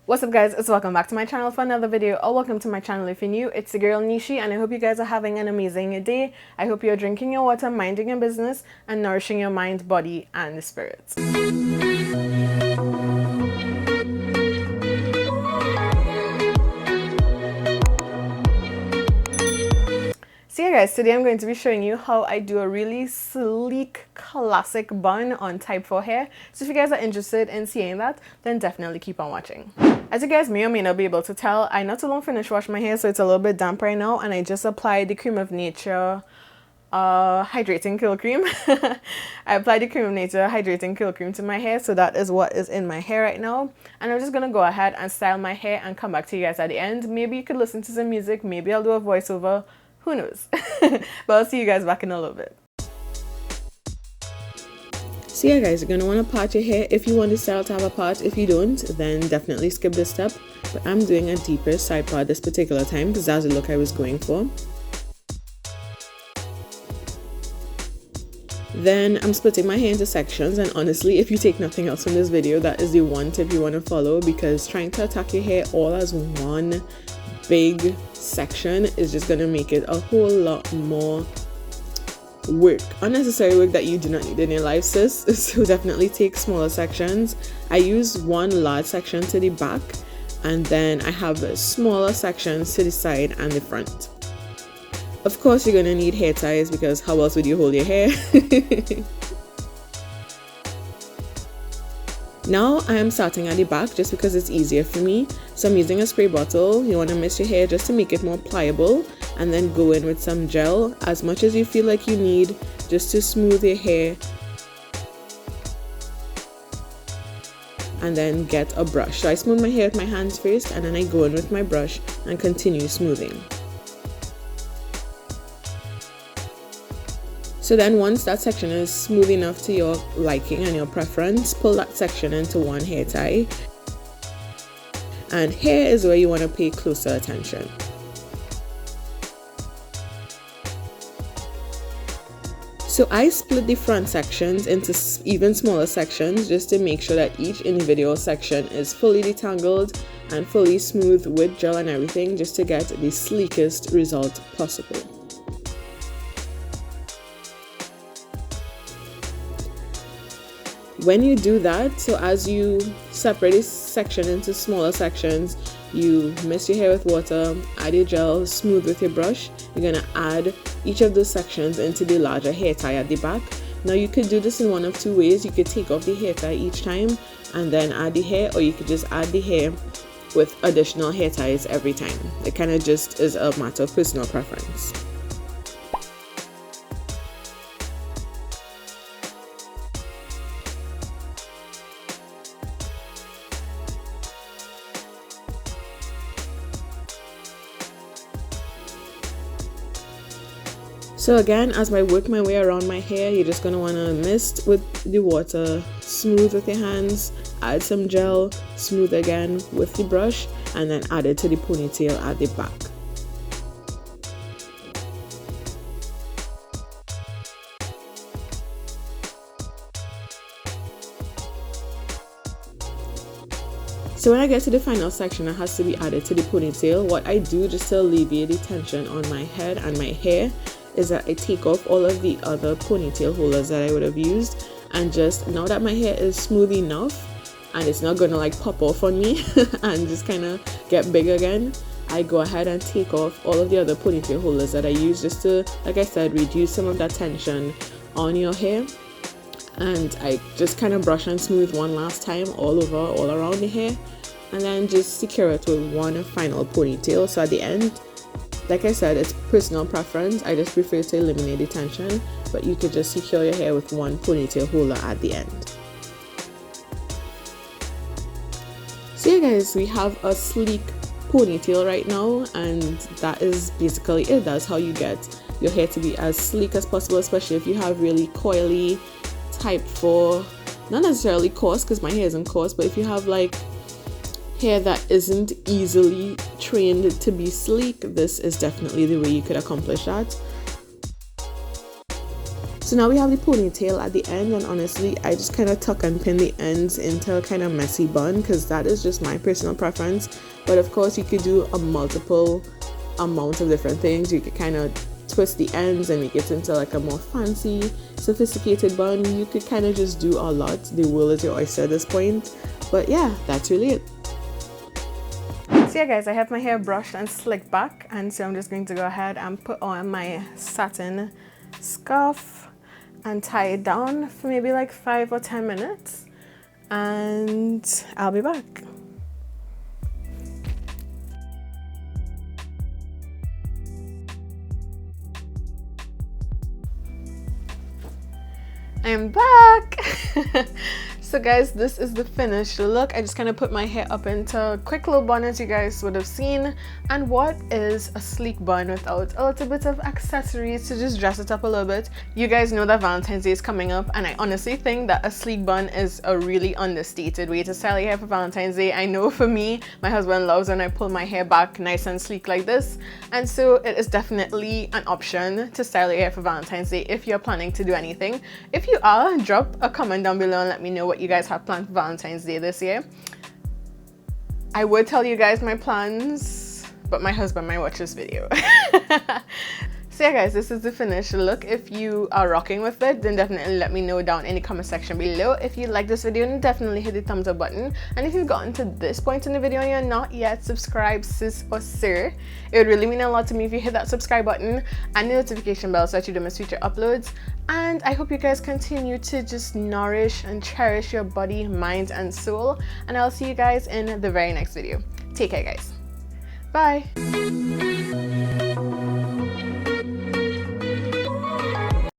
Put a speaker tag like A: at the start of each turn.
A: What's up guys, it's welcome back to my channel for another video, or welcome to my channel if you're new. It's the girl Nishy and I hope you guys are having an amazing day. I hope you're drinking your water, minding your business, and nourishing your mind, body, and spirit. So yeah guys, today I'm going to be showing you how I do a really sleek classic bun on type 4 hair. So if you guys are interested in seeing that, then definitely keep on watching. As you guys may or may not be able to tell, I not too long finished washing my hair, so it's a little bit damp right now, and I just applied the Cream of Nature hydrating curl cream. I applied the Cream of Nature hydrating curl cream to my hair, so that is what is in my hair right now. And I'm just gonna go ahead and style my hair and come back to you guys at the end. Maybe you could listen to some music, maybe I'll do a voiceover. Who knows? But I'll see you guys back in a little bit. So yeah guys, you're going to want to part your hair if you want the style to have a part. If you don't, then definitely skip this step. But I'm doing a deeper side part this particular time because that's the look I was going for. Then I'm splitting my hair into sections, and honestly, if you take nothing else from this video, that is the one tip you want to follow, because trying to attack your hair all as one big section is just going to make it a whole lot more work, unnecessary work that you do not need in your life, sis. So definitely take smaller sections. I use one large section to the back, and then I have smaller sections to the side and the front. Of course you're gonna need hair ties, because how else would you hold your hair? Now I am starting at the back just because it's easier for me. So I'm using a spray bottle. You want to mist your hair just to make it more pliable, and then go in with some gel as much as you feel like you need, just to smooth your hair. And then get a brush. So I smooth my hair with my hands first, and then I go in with my brush and continue smoothing. So then once that section is smooth enough to your liking and your preference, pull that section into one hair tie. And here is where you want to pay closer attention. So I split the front sections into even smaller sections just to make sure that each individual section is fully detangled and fully smooth with gel and everything, just to get the sleekest result possible. When you do that, so as you separate this section into smaller sections, you mist your hair with water, add your gel, smooth with your brush. You're gonna add each of those sections into the larger hair tie at the back. Now you could do this in one of two ways. You could take off the hair tie each time and then add the hair, or you could just add the hair with additional hair ties every time. It kind of just is a matter of personal preference. So again, as I work my way around my hair, you're just going to want to mist with the water, smooth with your hands, add some gel, smooth again with the brush, and then add it to the ponytail at the back. So when I get to the final section that has to be added to the ponytail, what I do just to alleviate the tension on my head and my hair is that I take off all of the other ponytail holders that I would have used, and just now that my hair is smooth enough and it's not gonna like pop off on me and just kind of get big again, I go ahead and take off all of the other ponytail holders that I use, just to, like I said, reduce some of that tension on your hair. And I just kind of brush and smooth one last time all around the hair, and then just secure it with one final ponytail. So at the end, like I said, it's personal preference. I just prefer to eliminate the tension, but you could just secure your hair with one ponytail holder at the end. So yeah guys, we have a sleek ponytail right now, and that is basically it. That's how you get your hair to be as sleek as possible, especially if you have really coily type 4, not necessarily coarse because my hair isn't coarse, but if you have like hair that isn't easily trained to be sleek, this is definitely the way you could accomplish that. So now we have the ponytail at the end, and honestly I just kind of tuck and pin the ends into a kind of messy bun because that is just my personal preference. But of course you could do a multiple amount of different things. You could kind of twist the ends and make it into like a more fancy, sophisticated bun. You could kind of just do a lot. The world is your oyster at this point. But yeah, that's really it. So yeah guys, I have my hair brushed and slicked back, and so I'm just going to go ahead and put on my satin scarf and tie it down for maybe like 5 or 10 minutes, and I'll be back. I am back. So guys, this is the finished look. I just kind of put my hair up into a quick little bun, as you guys would have seen. And what is a sleek bun without a little bit of accessories to just dress it up a little bit? You guys know that Valentine's Day is coming up, and I honestly think that a sleek bun is a really understated way to style your hair for Valentine's Day. I know for me, my husband loves when I pull my hair back nice and sleek like this, and so it is definitely an option to style your hair for Valentine's Day if you're planning to do anything. If you are, drop a comment down below and let me know what you guys have planned for Valentine's Day this year. I would tell you guys my plans, but my husband might watch this video. So yeah guys, this is the finished look. If you are rocking with it, then definitely let me know down in the comment section below. If you like this video, then definitely hit the thumbs up button. And if you've gotten to this point in the video and you're not yet subscribed, sis or sir, it would really mean a lot to me if you hit that subscribe button and the notification bell so that you don't miss future uploads. And I hope you guys continue to just nourish and cherish your body, mind, and soul. And I'll see you guys in the very next video. Take care guys. Bye.